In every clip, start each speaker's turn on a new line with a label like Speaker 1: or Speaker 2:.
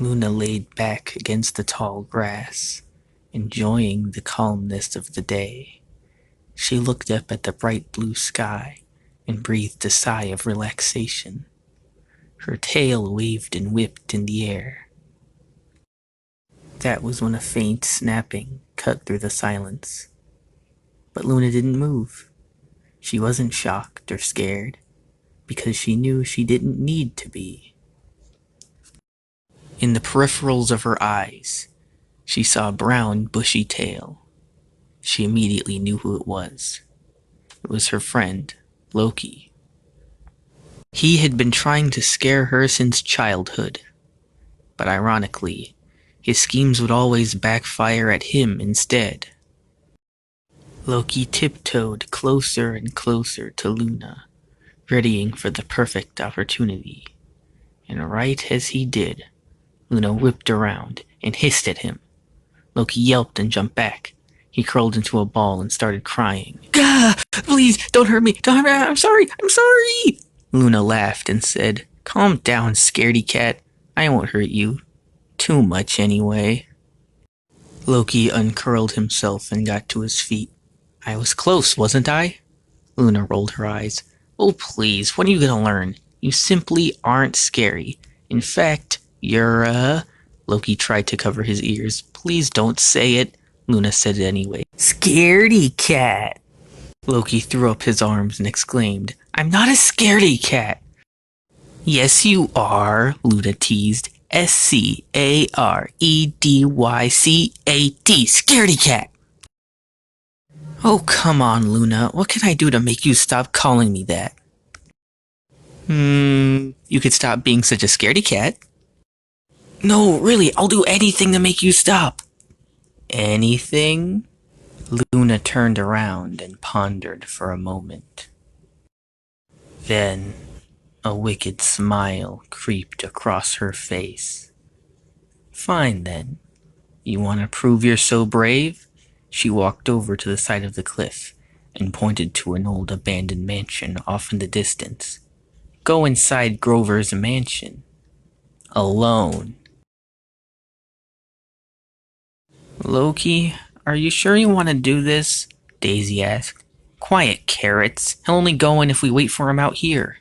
Speaker 1: Luna laid back against the tall grass, enjoying the calmness of the day. She looked up at the bright blue sky and breathed a sigh of relaxation. Her tail waved and whipped in the air. That was when a faint snapping cut through the silence. But Luna didn't move. She wasn't shocked or scared, because she knew she didn't need to be. In the peripherals of her eyes, she saw a brown, bushy tail. She immediately knew who it was. It was her friend, Loki. He had been trying to scare her since childhood, but ironically, his schemes would always backfire at him instead. Loki tiptoed closer and closer to Luna, readying for the perfect opportunity. And right as he did, Luna whipped around and hissed at him. Loki yelped and jumped back. He curled into a ball and started crying. Gah! Please, don't hurt me! Don't hurt me! I'm sorry! I'm sorry! Luna laughed and said, Calm down, scaredy cat. I won't hurt you. Too much, anyway. Loki uncurled himself and got to his feet. I was close, wasn't I? Luna rolled her eyes. Oh, please, when are you gonna learn? You simply aren't scary. In fact, you're, Loki tried to cover his ears. Please don't say it. Luna said it anyway. Scaredy cat! Loki threw up his arms and exclaimed, I'm not a scaredy cat! Yes, you are, Luna teased. Scaredycat, scaredy cat! Oh, come on, Luna. What can I do to make you stop calling me that? You could stop being such a scaredy cat. No, really, I'll do anything to make you stop. Anything? Luna turned around and pondered for a moment. Then, a wicked smile creeped across her face. Fine, then. You want to prove you're so brave? She walked over to the side of the cliff and pointed to an old abandoned mansion off in the distance. Go inside Grover's mansion. Alone. Loki, are you sure you want to do this? Daisy asked. Quiet, carrots. He'll only go in if we wait for him out here.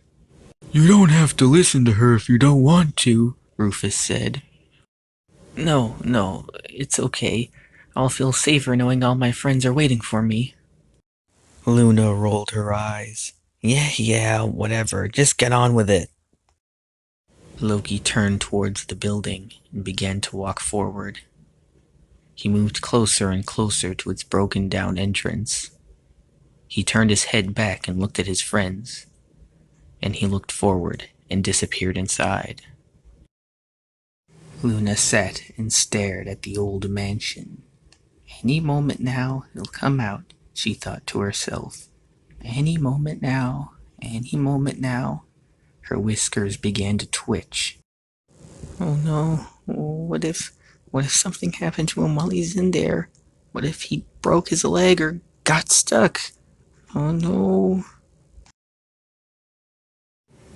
Speaker 1: You don't have to listen to her if you don't want to, Rufus said. No, it's okay. I'll feel safer knowing all my friends are waiting for me. Luna rolled her eyes. Yeah, whatever. Just get on with it. Loki turned towards the building and began to walk forward. He moved closer and closer to its broken down entrance. He turned his head back and looked at his friends. And he looked forward and disappeared inside. Luna sat and stared at the old mansion. Any moment now he'll come out, she thought to herself. Any moment now, any moment now. Her whiskers began to twitch. Oh no, what if something happened to him while he's in there? What if he broke his leg or got stuck? Oh no.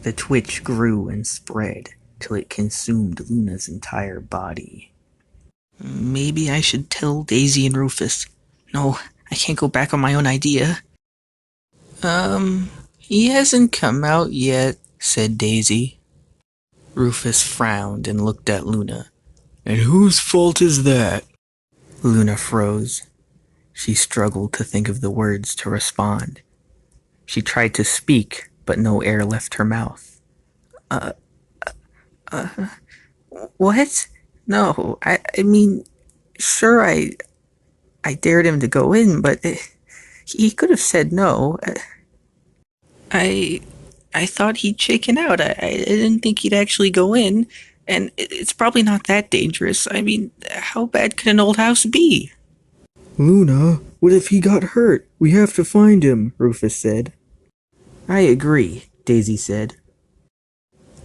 Speaker 1: The twitch grew and spread till it consumed Luna's entire body. Maybe I should tell Daisy and Rufus. No, I can't go back on my own idea. He hasn't come out yet, said Daisy. Rufus frowned and looked at Luna. And whose fault is that? Luna froze. She struggled to think of the words to respond. She tried to speak, but no air left her mouth. What? No, I mean, sure, I dared him to go in, but he could have said no. I thought he'd shaken out. I didn't think he'd actually go in, and it's probably not that dangerous. I mean, how bad could an old house be? Luna, what if he got hurt? We have to find him, Rufus said. I agree, Daisy said.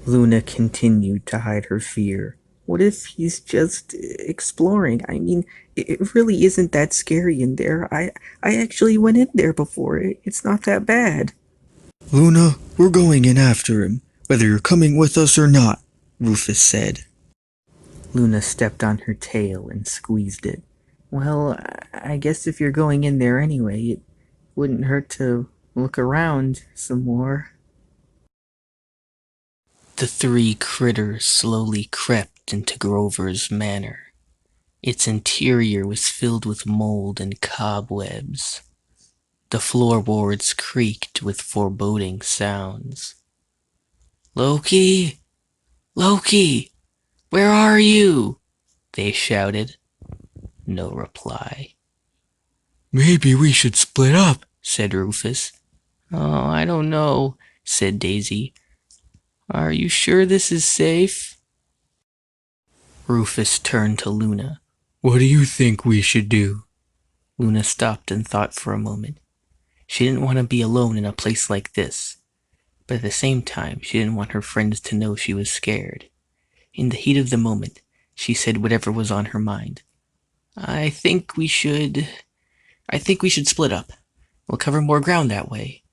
Speaker 1: Luna continued to hide her fear. What if he's just exploring? I mean, it really isn't that scary in there. I actually went in there before. It's not that bad. Luna, we're going in after him, whether you're coming with us or not, Rufus said. Luna stepped on her tail and squeezed it. Well, I guess if you're going in there anyway, it wouldn't hurt to look around some more. The three critters slowly crept into Grover's manor. Its interior was filled with mold and cobwebs. The floorboards creaked with foreboding sounds. Loki! Loki! Where are you? They shouted. No reply. Maybe we should split up, said Rufus. Oh, I don't know, said Daisy. Are you sure this is safe? Rufus turned to Luna. What do you think we should do? Luna stopped and thought for a moment. She didn't want to be alone in a place like this, but at the same time, she didn't want her friends to know she was scared. In the heat of the moment, she said whatever was on her mind. I think we should split up. We'll cover more ground that way.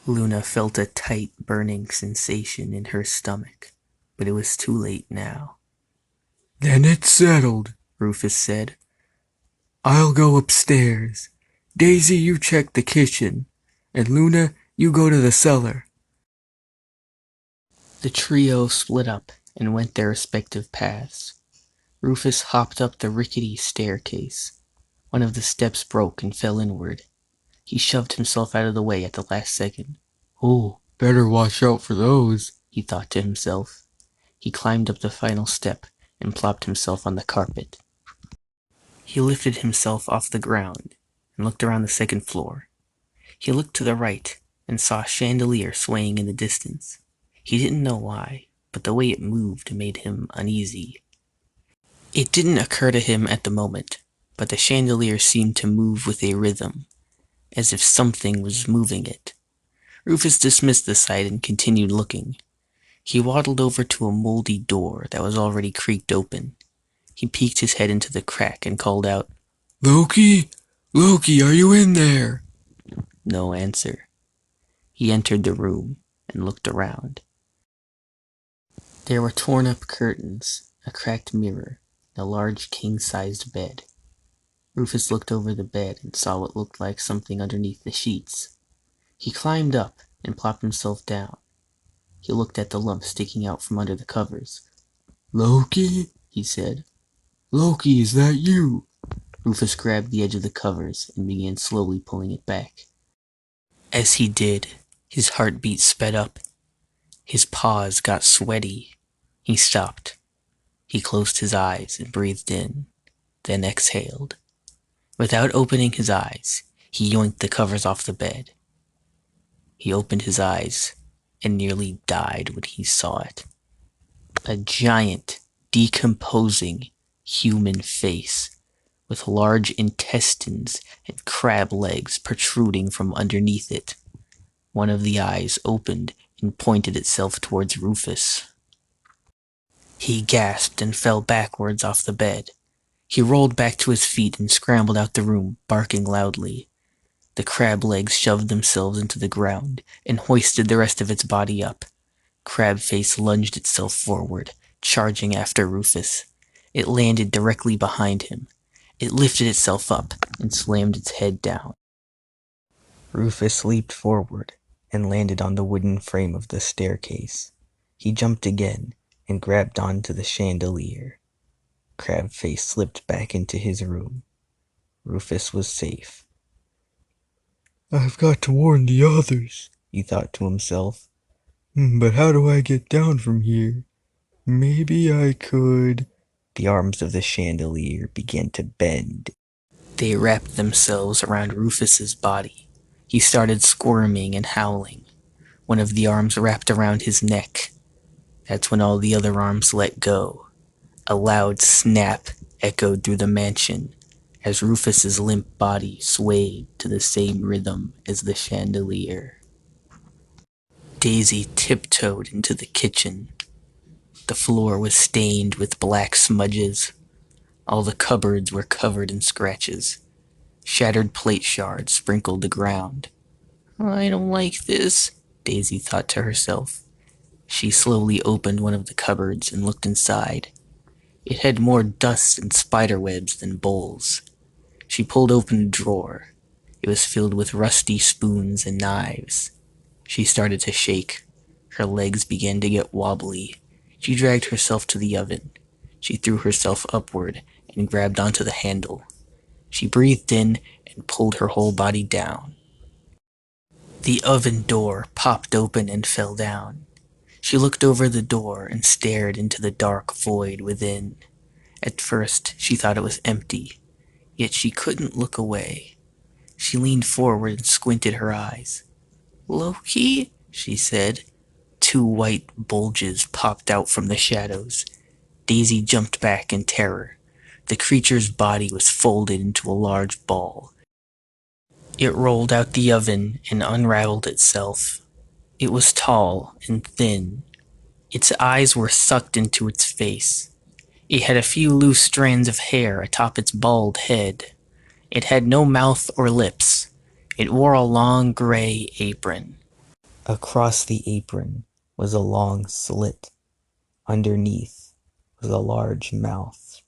Speaker 1: Luna felt a tight, burning sensation in her stomach, but it was too late now. Then it's settled, Rufus said. I'll go upstairs. Daisy, you check the kitchen, and Luna, you go to the cellar. The trio split up and went their respective paths. Rufus hopped up the rickety staircase. One of the steps broke and fell inward. He shoved himself out of the way at the last second. Oh, better watch out for those, he thought to himself. He climbed up the final step and plopped himself on the carpet. He lifted himself off the ground and looked around the second floor. He looked to the right and saw a chandelier swaying in the distance. He didn't know why, but the way it moved made him uneasy. It didn't occur to him at the moment, but the chandelier seemed to move with a rhythm, as if something was moving it. Rufus dismissed the sight and continued looking. He waddled over to a moldy door that was already creaked open. He peeked his head into the crack and called out, Loki! Loki, are you in there? No answer. He entered the room and looked around. There were torn-up curtains, a cracked mirror, and a large king-sized bed. Rufus looked over the bed and saw what looked like something underneath the sheets. He climbed up and plopped himself down. He looked at the lump sticking out from under the covers. Loki, he said. Loki, is that you? Rufus grabbed the edge of the covers and began slowly pulling it back. As he did, his heartbeat sped up. His paws got sweaty. He stopped. He closed his eyes and breathed in, then exhaled. Without opening his eyes, he yoinked the covers off the bed. He opened his eyes and nearly died when he saw it. A giant, decomposing human face with large intestines and crab legs protruding from underneath it. One of the eyes opened and pointed itself towards Rufus. He gasped and fell backwards off the bed. He rolled back to his feet and scrambled out the room, barking loudly. The crab legs shoved themselves into the ground and hoisted the rest of its body up. Crabface lunged itself forward, charging after Rufus. It landed directly behind him. It lifted itself up and slammed its head down. Rufus leaped forward and landed on the wooden frame of the staircase. He jumped again and grabbed onto the chandelier. Crabface slipped back into his room. Rufus was safe. I've got to warn the others, he thought to himself. But how do I get down from here? Maybe I could... The arms of the chandelier began to bend. They wrapped themselves around Rufus's body. He started squirming and howling. One of the arms wrapped around his neck. That's when all the other arms let go. A loud snap echoed through the mansion as Rufus's limp body swayed to the same rhythm as the chandelier. Daisy tiptoed into the kitchen. The floor was stained with black smudges. All the cupboards were covered in scratches. Shattered plate shards sprinkled the ground. I don't like this, Daisy thought to herself. She slowly opened one of the cupboards and looked inside. It had more dust and spiderwebs than bowls. She pulled open a drawer. It was filled with rusty spoons and knives. She started to shake. Her legs began to get wobbly. She dragged herself to the oven. She threw herself upward and grabbed onto the handle. She breathed in and pulled her whole body down. The oven door popped open and fell down. She looked over the door and stared into the dark void within. At first, she thought it was empty, yet she couldn't look away. She leaned forward and squinted her eyes. "Loki?" she said. Two white bulges popped out from the shadows. Daisy jumped back in terror. The creature's body was folded into a large ball. It rolled out the oven and unraveled itself. It was tall and thin. Its eyes were sucked into its face. It had a few loose strands of hair atop its bald head. It had no mouth or lips. It wore a long gray apron. Across the apron was a long slit. Underneath was a large mouth.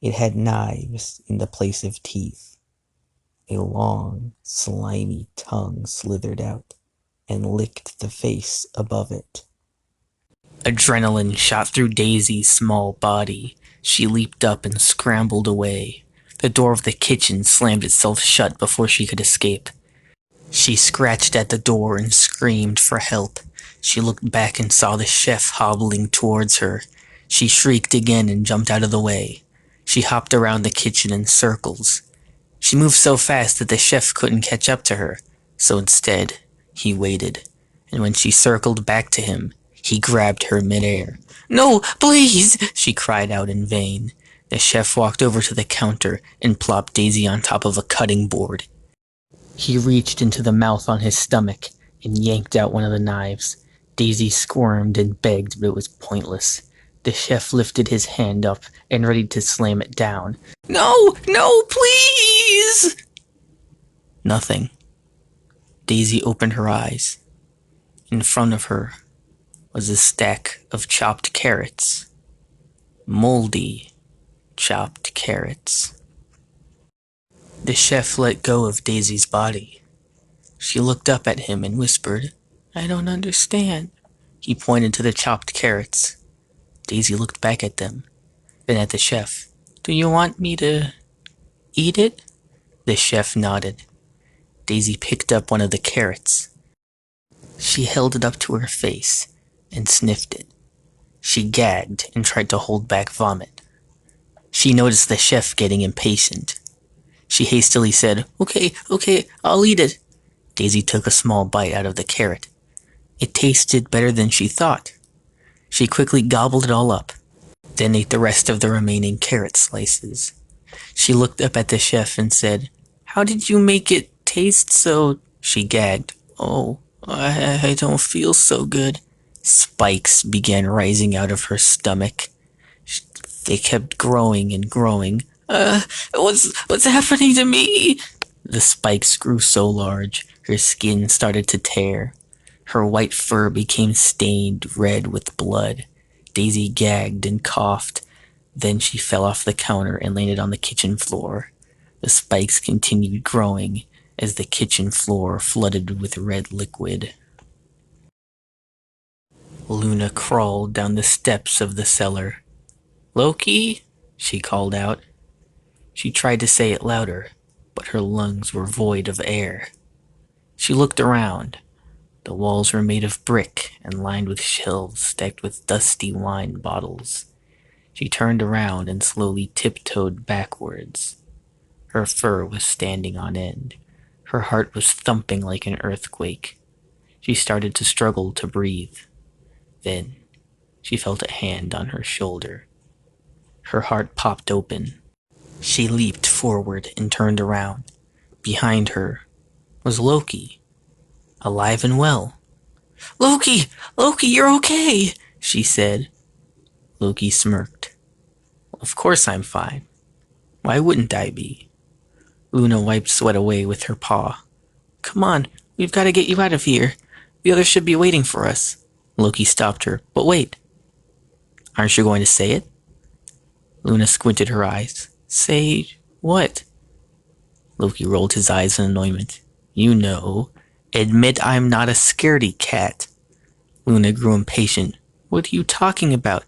Speaker 1: It had knives in the place of teeth. A long, slimy tongue slithered out and licked the face above it. Adrenaline shot through Daisy's small body. She leaped up and scrambled away. The door of the kitchen slammed itself shut before she could escape. She scratched at the door and screamed for help. She looked back and saw the chef hobbling towards her. She shrieked again and jumped out of the way. She hopped around the kitchen in circles. She moved so fast that the chef couldn't catch up to her, so instead, he waited. And when she circled back to him, he grabbed her midair. "No, please!" she cried out in vain. The chef walked over to the counter and plopped Daisy on top of a cutting board. He reached into the mouth on his stomach and yanked out one of the knives. Daisy squirmed and begged, but it was pointless. The chef lifted his hand up and ready to slam it down. "No, no, please!" Nothing. Daisy opened her eyes. In front of her was a stack of chopped carrots. Moldy, chopped carrots. The chef let go of Daisy's body. She looked up at him and whispered, "I don't understand." He pointed to the chopped carrots. Daisy looked back at them, then at the chef. "Do you want me to eat it?" The chef nodded. Daisy picked up one of the carrots. She held it up to her face and sniffed it. She gagged and tried to hold back vomit. She noticed the chef getting impatient. She hastily said, Okay, I'll eat it." Daisy took a small bite out of the carrot. It tasted better than she thought. She quickly gobbled it all up, then ate the rest of the remaining carrot slices. She looked up at the chef and said, "How did you make it taste so—" She gagged. "Oh, I don't feel so good." Spikes began rising out of her stomach. They kept growing and growing. What's happening to me?" The spikes grew so large, her skin started to tear. Her white fur became stained red with blood. Daisy gagged and coughed. Then she fell off the counter and landed on the kitchen floor. The spikes continued growing as the kitchen floor flooded with red liquid. Luna crawled down the steps of the cellar. "Loki?" she called out. She tried to say it louder, but her lungs were void of air. She looked around. The walls were made of brick and lined with shelves stacked with dusty wine bottles. She turned around and slowly tiptoed backwards. Her fur was standing on end. Her heart was thumping like an earthquake. She started to struggle to breathe. Then she felt a hand on her shoulder. Her heart popped open. She leaped forward and turned around. Behind her was Loki, alive and well. Loki, you're okay," she said. Loki smirked. "Of course I'm fine. Why wouldn't I be?" Luna wiped sweat away with her paw. "Come on, we've got to get you out of here. The others should be waiting for us." Loki stopped her. "But wait. Aren't you going to say it?" Luna squinted her eyes. Say what? Loki rolled his eyes in annoyment. You know. Admit I'm not a scaredy cat. Luna grew impatient. What are you talking about?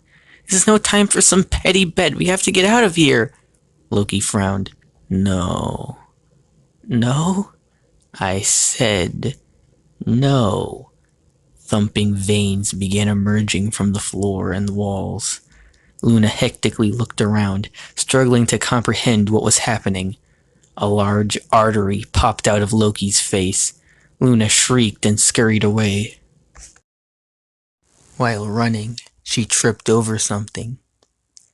Speaker 1: This is no time for some petty bet. We have to get out of here. Loki frowned. No. No? I said no. Thumping veins began emerging from the floor and the walls. Luna hectically looked around, struggling to comprehend what was happening. A large artery popped out of Loki's face. Luna shrieked and scurried away. While running, she tripped over something.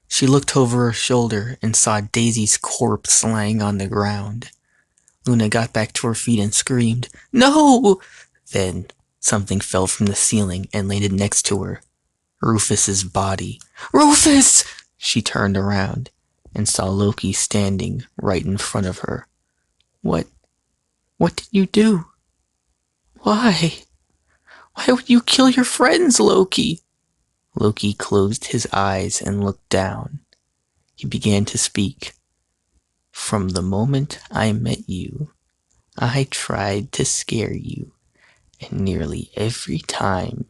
Speaker 1: She looked over her shoulder and saw Daisy's corpse lying on the ground. Luna got back to her feet and screamed, No! Then something fell from the ceiling and landed next to her. Rufus's body. Rufus! She turned around and saw Loki standing right in front of her. What? What did you do? Why? Why would you kill your friends, Loki? Loki closed his eyes and looked down. He began to speak. From the moment I met you, I tried to scare you, and nearly every time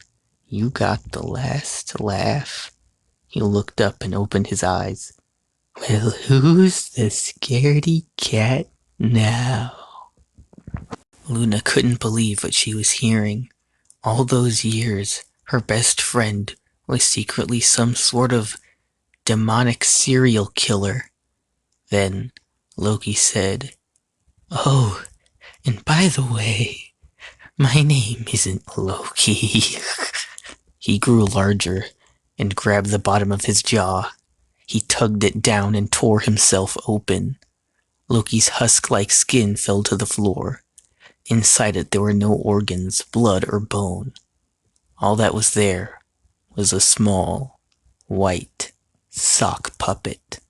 Speaker 1: you got the last laugh. He looked up and opened his eyes. Well, who's the scaredy cat now? Luna couldn't believe what she was hearing. All those years, her best friend was secretly some sort of demonic serial killer. Then Loki said, Oh, and by the way, my name isn't Loki. He grew larger and grabbed the bottom of his jaw. He tugged it down and tore himself open. Loki's husk-like skin fell to the floor. Inside it there were no organs, blood, or bone. All that was there was a small, white sock puppet.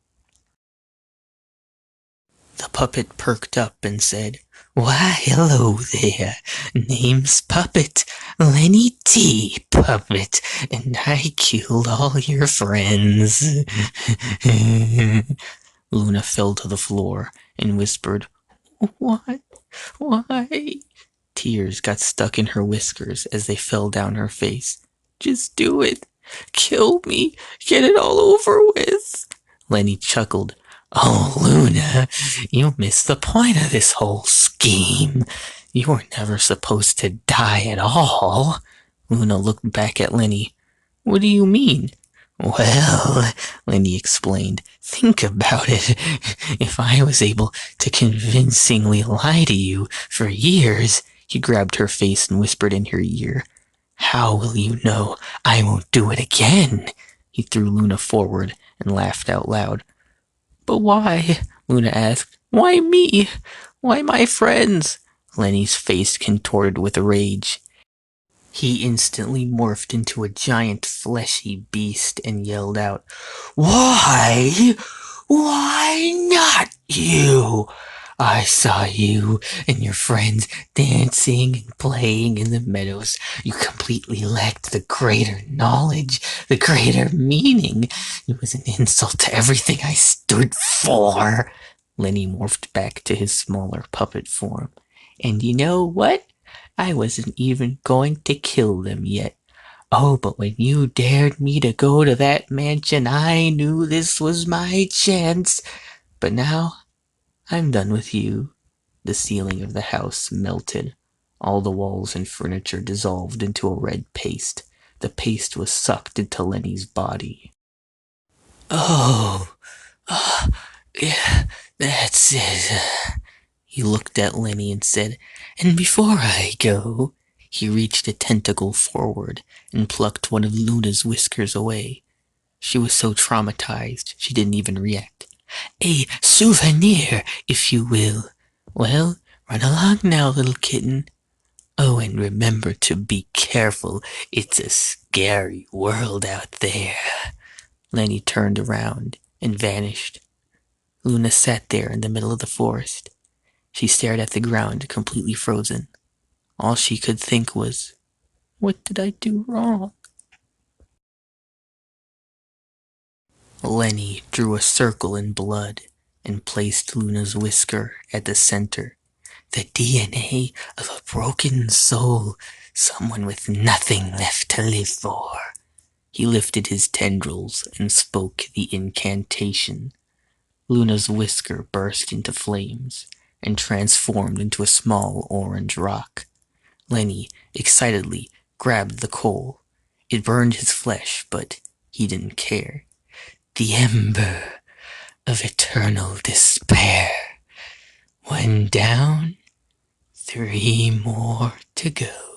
Speaker 1: The puppet perked up and said, Why, hello there. Name's Puppet. Lenny T. Puppet. And I killed all your friends. Luna fell to the floor and whispered, What? Why? Tears got stuck in her whiskers as they fell down her face. Just do it. Kill me. Get it all over with. Lenny chuckled. Oh, Luna, you missed the point of this whole scheme. You were never supposed to die at all. Luna looked back at Lenny. What do you mean? Well, Lenny explained, think about it. If I was able to convincingly lie to you for years, he grabbed her face and whispered in her ear, How will you know I won't do it again? He threw Luna forward and laughed out loud. But why? Luna asked. Why me? Why my friends? Lenny's face contorted with rage. He instantly morphed into a giant fleshy beast and yelled out, Why? Why not you? I saw you and your friends dancing and playing in the meadows. You completely lacked the greater knowledge, the greater meaning. It was an insult to everything I stood for. Lenny morphed back to his smaller puppet form. And you know what? I wasn't even going to kill them yet. Oh, but when you dared me to go to that mansion, I knew this was my chance. But now, I'm done with you. The ceiling of the house melted. All the walls and furniture dissolved into a red paste. The paste was sucked into Lenny's body. Oh, yeah, that's it. He looked at Lenny and said, And before I go, he reached a tentacle forward and plucked one of Luna's whiskers away. She was so traumatized, she didn't even react. A souvenir, if you will. Well, run along now, little kitten. Oh, and remember to be careful. It's a scary world out there. Lenny turned around and vanished. Luna sat there in the middle of the forest. She stared at the ground, completely frozen. All she could think was, What did I do wrong? Lenny drew a circle in blood and placed Luna's whisker at the center. The DNA of a broken soul, someone with nothing left to live for. He lifted his tendrils and spoke the incantation. Luna's whisker burst into flames and transformed into a small orange rock. Lenny excitedly grabbed the coal. It burned his flesh, but he didn't care. The ember of eternal despair. One down, three more to go.